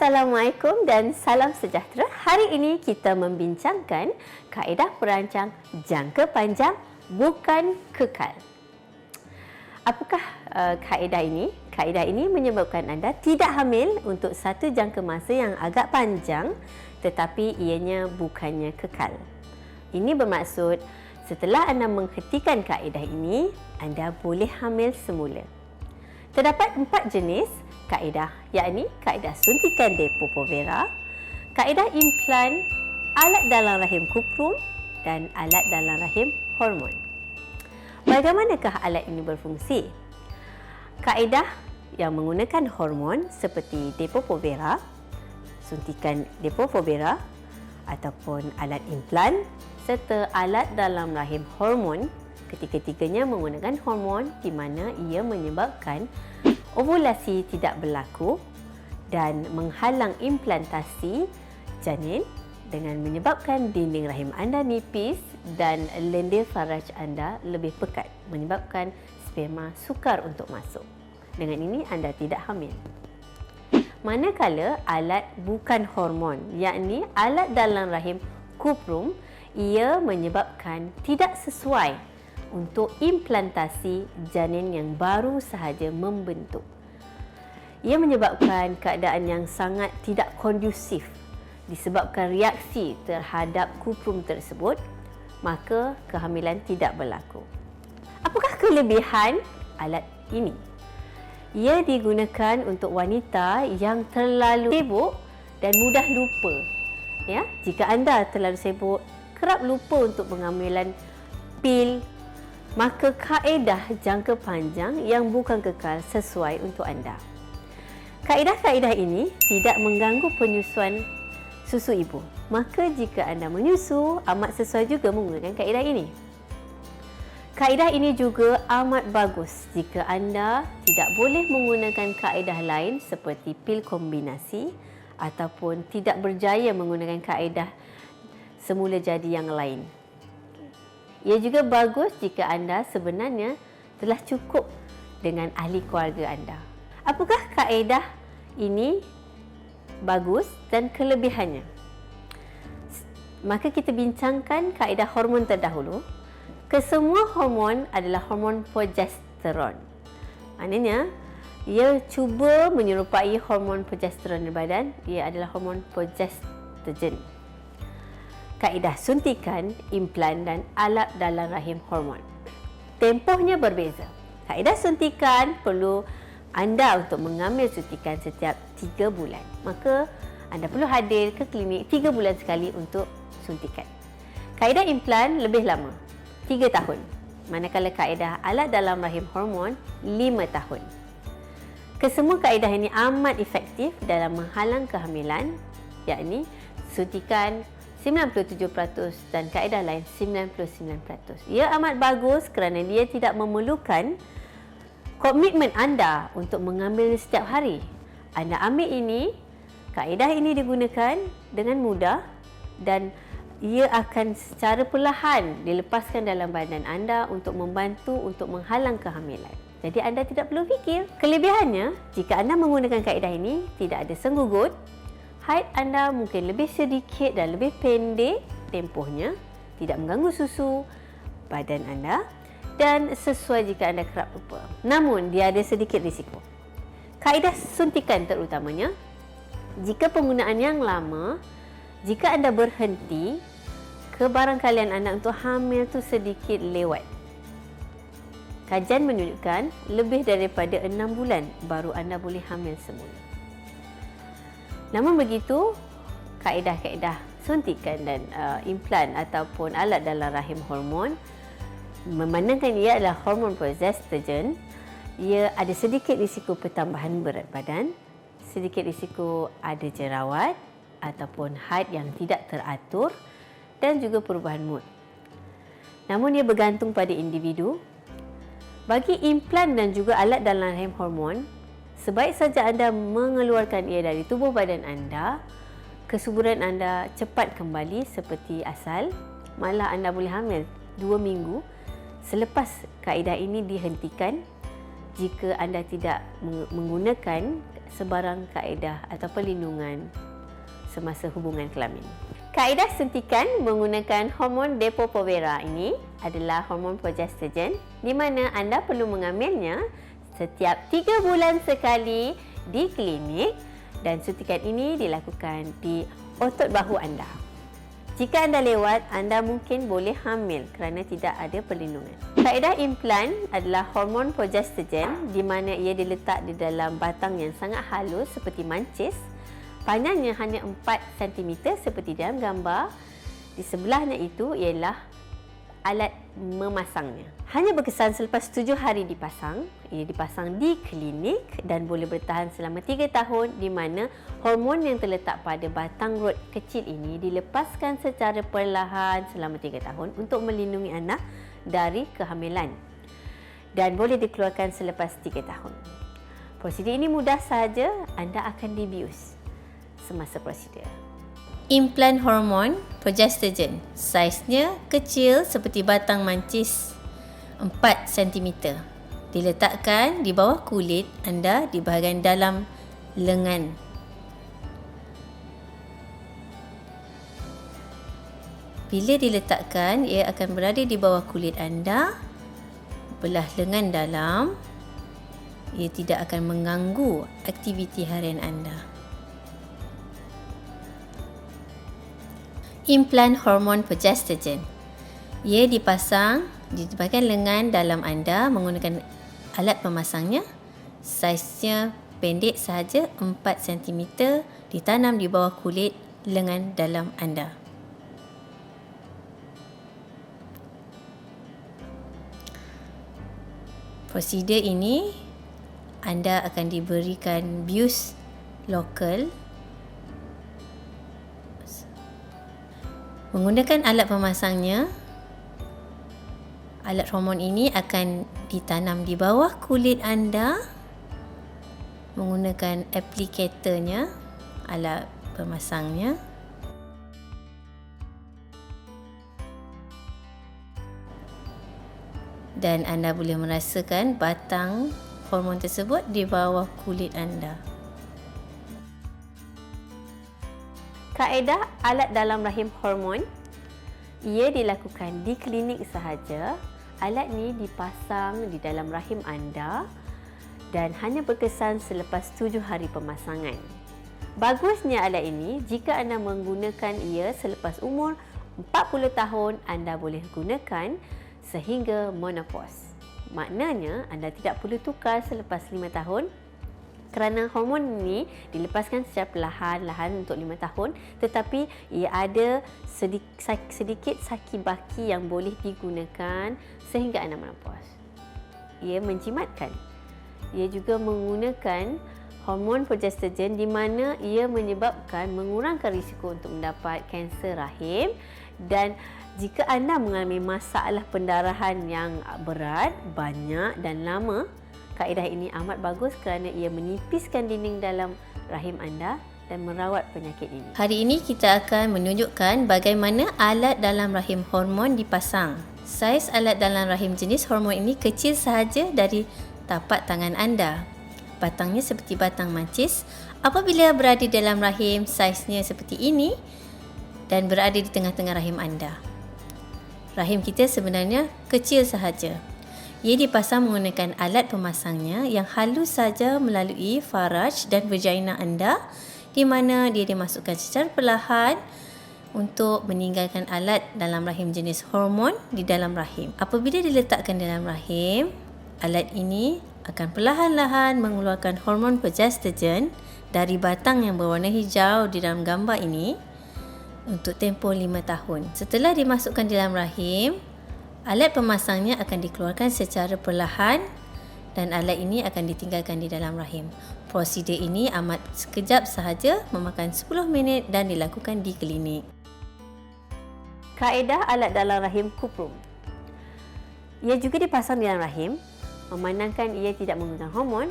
Assalamualaikum dan salam sejahtera. Hari ini kita membincangkan kaedah perancang jangka panjang bukan kekal. Apakah kaedah ini? Kaedah ini menyebabkan anda tidak hamil untuk satu jangka masa yang agak panjang tetapi ianya bukannya kekal. Ini bermaksud setelah anda menghentikan kaedah ini, anda boleh hamil semula. Terdapat 4 jenis kaedah, yakni kaedah suntikan Depo-Provera, kaedah implan, alat dalam rahim kuprum dan alat dalam rahim hormon. Bagaimanakah alat ini berfungsi? Kaedah yang menggunakan hormon seperti Depo-Provera, suntikan Depo-Provera ataupun alat implan serta alat dalam rahim hormon, ketiga-tiganya menggunakan hormon di mana ia menyebabkan ovulasi tidak berlaku dan menghalang implantasi janin dengan menyebabkan dinding rahim anda nipis dan lendir faraj anda lebih pekat, menyebabkan sperma sukar untuk masuk. Dengan ini anda tidak hamil. Manakala alat bukan hormon, yakni alat dalam rahim kuprum, ia menyebabkan tidak sesuai untuk implantasi janin yang baru sahaja membentuk. Ia menyebabkan keadaan yang sangat tidak kondusif disebabkan reaksi terhadap kuprum tersebut, maka kehamilan tidak berlaku. Apakah kelebihan alat ini? Ia digunakan untuk wanita yang terlalu sibuk dan mudah lupa. Ya, jika anda terlalu sibuk, kerap lupa untuk pengambilan pil, maka kaedah jangka panjang yang bukan kekal sesuai untuk anda. Kaedah-kaedah ini tidak mengganggu penyusuan susu ibu. Maka jika anda menyusu, amat sesuai juga menggunakan kaedah ini. Kaedah ini juga amat bagus jika anda tidak boleh menggunakan kaedah lain seperti pil kombinasi ataupun tidak berjaya menggunakan kaedah semula jadi yang lain. Ia juga bagus jika anda sebenarnya telah cukup dengan ahli keluarga anda. Apakah kaedah ini bagus dan kelebihannya? Maka kita bincangkan kaedah hormon terdahulu. Kesemua hormon adalah hormon progesteron. Maknanya, ia cuba menyerupai hormon progesteron di badan. Ia adalah hormon progestogen. Kaedah suntikan, implan dan alat dalam rahim hormon. Tempohnya berbeza. Kaedah suntikan perlu anda untuk mengambil suntikan setiap 3 bulan. Maka anda perlu hadir ke klinik 3 bulan sekali untuk suntikan. Kaedah implan lebih lama, 3 tahun. Manakala kaedah alat dalam rahim hormon 5 tahun. Kesemua kaedah ini amat efektif dalam menghalang kehamilan, yakni suntikan 97% dan kaedah lain 99%. Ia amat bagus kerana dia tidak memerlukan komitmen anda untuk mengambil setiap hari. Anda ambil ini, kaedah ini digunakan dengan mudah dan ia akan secara perlahan dilepaskan dalam badan anda untuk membantu untuk menghalang kehamilan. Jadi anda tidak perlu fikir. Kelebihannya, jika anda menggunakan kaedah ini, tidak ada senggugut, haid anda mungkin lebih sedikit dan lebih pendek tempohnya, tidak mengganggu susu badan anda dan sesuai jika anda kerap lupa. Namun, dia ada sedikit risiko. Kaedah suntikan terutamanya, jika penggunaan yang lama, jika anda berhenti, kebarangkalian anda untuk hamil tu sedikit lewat. Kajian menunjukkan lebih daripada 6 bulan baru anda boleh hamil semula. Namun begitu, kaedah-kaedah suntikan dan implan ataupun alat dalam rahim hormon, memandangkan ia adalah hormon progestogen, ia ada sedikit risiko pertambahan berat badan, sedikit risiko ada jerawat ataupun haid yang tidak teratur dan juga perubahan mood. Namun ia bergantung pada individu. Bagi implan dan juga alat dalam rahim hormon, sebaik saja anda mengeluarkan ia dari tubuh badan anda, kesuburan anda cepat kembali seperti asal, malah anda boleh hamil 2 minggu selepas kaedah ini dihentikan jika anda tidak menggunakan sebarang kaedah atau perlindungan semasa hubungan kelamin. Kaedah suntikan menggunakan hormon Depo-Provera ini adalah hormon progestogen di mana anda perlu mengambilnya setiap 3 bulan sekali di klinik dan suntikan ini dilakukan di otot bahu anda. Jika anda lewat, anda mungkin boleh hamil kerana tidak ada perlindungan. Kaedah implan adalah hormon progestogen di mana ia diletak di dalam batang yang sangat halus seperti mancis. Panjangnya hanya 4 cm seperti dalam gambar. Di sebelahnya itu ialah alat memasangnya. Hanya berkesan selepas 7 hari dipasang. Ia dipasang di klinik dan boleh bertahan selama 3 tahun di mana hormon yang terletak pada batang rod kecil ini dilepaskan secara perlahan selama 3 tahun untuk melindungi anak dari kehamilan dan boleh dikeluarkan selepas 3 tahun. Prosedur ini mudah sahaja, anda akan dibius semasa prosedur. Implan hormon progestogen. Saiznya kecil seperti batang mancis 4 cm. Diletakkan di bawah kulit anda di bahagian dalam lengan. Bila diletakkan, ia akan berada di bawah kulit anda, belah lengan dalam. Ia tidak akan mengganggu aktiviti harian anda. Implan hormon progestogen. Ia dipasang di bahagian lengan dalam anda menggunakan alat pemasangnya. Saiznya pendek sahaja 4 cm, ditanam di bawah kulit lengan dalam anda. Prosedur ini anda akan diberikan bius lokal. Menggunakan alat pemasangnya, alat hormon ini akan ditanam di bawah kulit anda menggunakan aplikatornya, alat pemasangnya. Dan anda boleh merasakan batang hormon tersebut di bawah kulit anda. Kaedah alat dalam rahim hormon, ia dilakukan di klinik sahaja. Alat ini dipasang di dalam rahim anda dan hanya berkesan selepas 7 hari pemasangan. Bagusnya alat ini, jika anda menggunakan ia selepas umur 40 tahun, anda boleh gunakan sehingga menopause. Maknanya anda tidak perlu tukar selepas 5 tahun kerana hormon ini dilepaskan secara perlahan-lahan untuk 5 tahun, tetapi ia ada sedikit saki-baki yang boleh digunakan sehingga anda menopause. Ia menjimatkan. Ia juga menggunakan hormon progestogen di mana ia menyebabkan mengurangkan risiko untuk mendapat kanser rahim, dan jika anda mengalami masalah pendarahan yang berat, banyak dan lama, kaedah ini amat bagus kerana ia menipiskan dinding dalam rahim anda dan merawat penyakit ini. Hari ini kita akan menunjukkan bagaimana alat dalam rahim hormon dipasang. Saiz alat dalam rahim jenis hormon ini kecil sahaja dari tapak tangan anda. Batangnya seperti batang mancis. Apabila berada dalam rahim, saiznya seperti ini dan berada di tengah-tengah rahim anda. Rahim kita sebenarnya kecil sahaja. Ia dipasang menggunakan alat pemasangnya yang halus saja melalui faraj dan vagina anda, di mana dia dimasukkan secara perlahan untuk meninggalkan alat dalam rahim jenis hormon di dalam rahim. Apabila diletakkan dalam rahim, alat ini akan perlahan-lahan mengeluarkan hormon progestogen dari batang yang berwarna hijau di dalam gambar ini untuk tempoh 5 tahun. Setelah dimasukkan dalam rahim, alat pemasangnya akan dikeluarkan secara perlahan dan alat ini akan ditinggalkan di dalam rahim. Prosedur ini amat sekejap sahaja, memakan 10 minit dan dilakukan di klinik. Kaedah alat dalam rahim kuprum. Ia juga dipasang di dalam rahim, memandangkan ia tidak menggunakan hormon.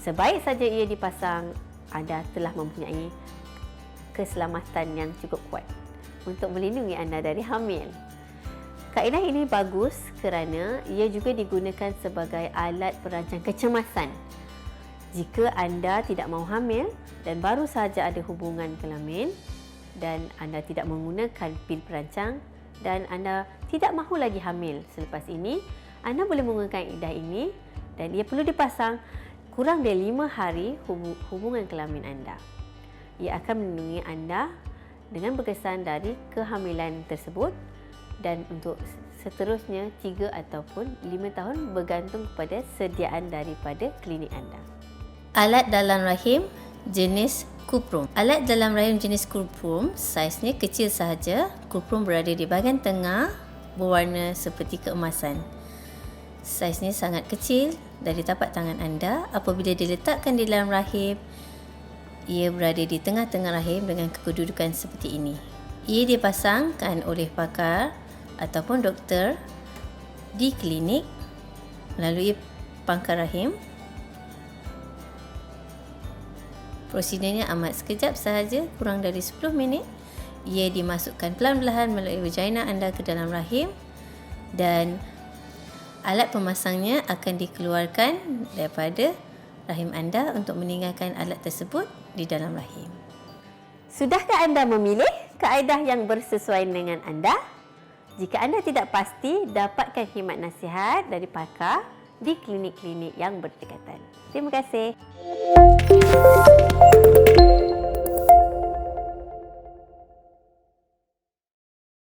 Sebaik saja ia dipasang, anda telah mempunyai keselamatan yang cukup kuat untuk melindungi anda dari hamil. Kaedah ini bagus kerana ia juga digunakan sebagai alat perancang kecemasan. Jika anda tidak mahu hamil dan baru sahaja ada hubungan kelamin dan anda tidak menggunakan pil perancang dan anda tidak mahu lagi hamil selepas ini, anda boleh menggunakan kaedah ini dan ia perlu dipasang kurang dari 5 hari hubungan kelamin anda. Ia akan melindungi anda dengan berkesan dari kehamilan tersebut dan untuk seterusnya 3 ataupun 5 tahun bergantung kepada sediaan daripada klinik anda. Alat dalam rahim jenis Cuprum. Alat dalam rahim jenis Cuprum saiznya kecil sahaja. Cuprum berada di bahagian tengah, berwarna seperti keemasan. Saiznya sangat kecil dari tapak tangan anda. Apabila diletakkan di dalam rahim, ia berada di tengah-tengah rahim dengan kedudukan seperti ini. Ia dipasangkan oleh pakar ataupun doktor di klinik melalui pangkal rahim. Prosedurnya amat sekejap sahaja, kurang dari 10 minit. Ia dimasukkan pelan-pelan melalui vagina anda ke dalam rahim dan alat pemasangnya akan dikeluarkan daripada rahim anda untuk meninggalkan alat tersebut di dalam rahim. Sudahkah anda memilih kaedah yang bersesuaian dengan anda? Jika anda tidak pasti, dapatkan khidmat nasihat dari pakar di klinik-klinik yang berdekatan. Terima kasih.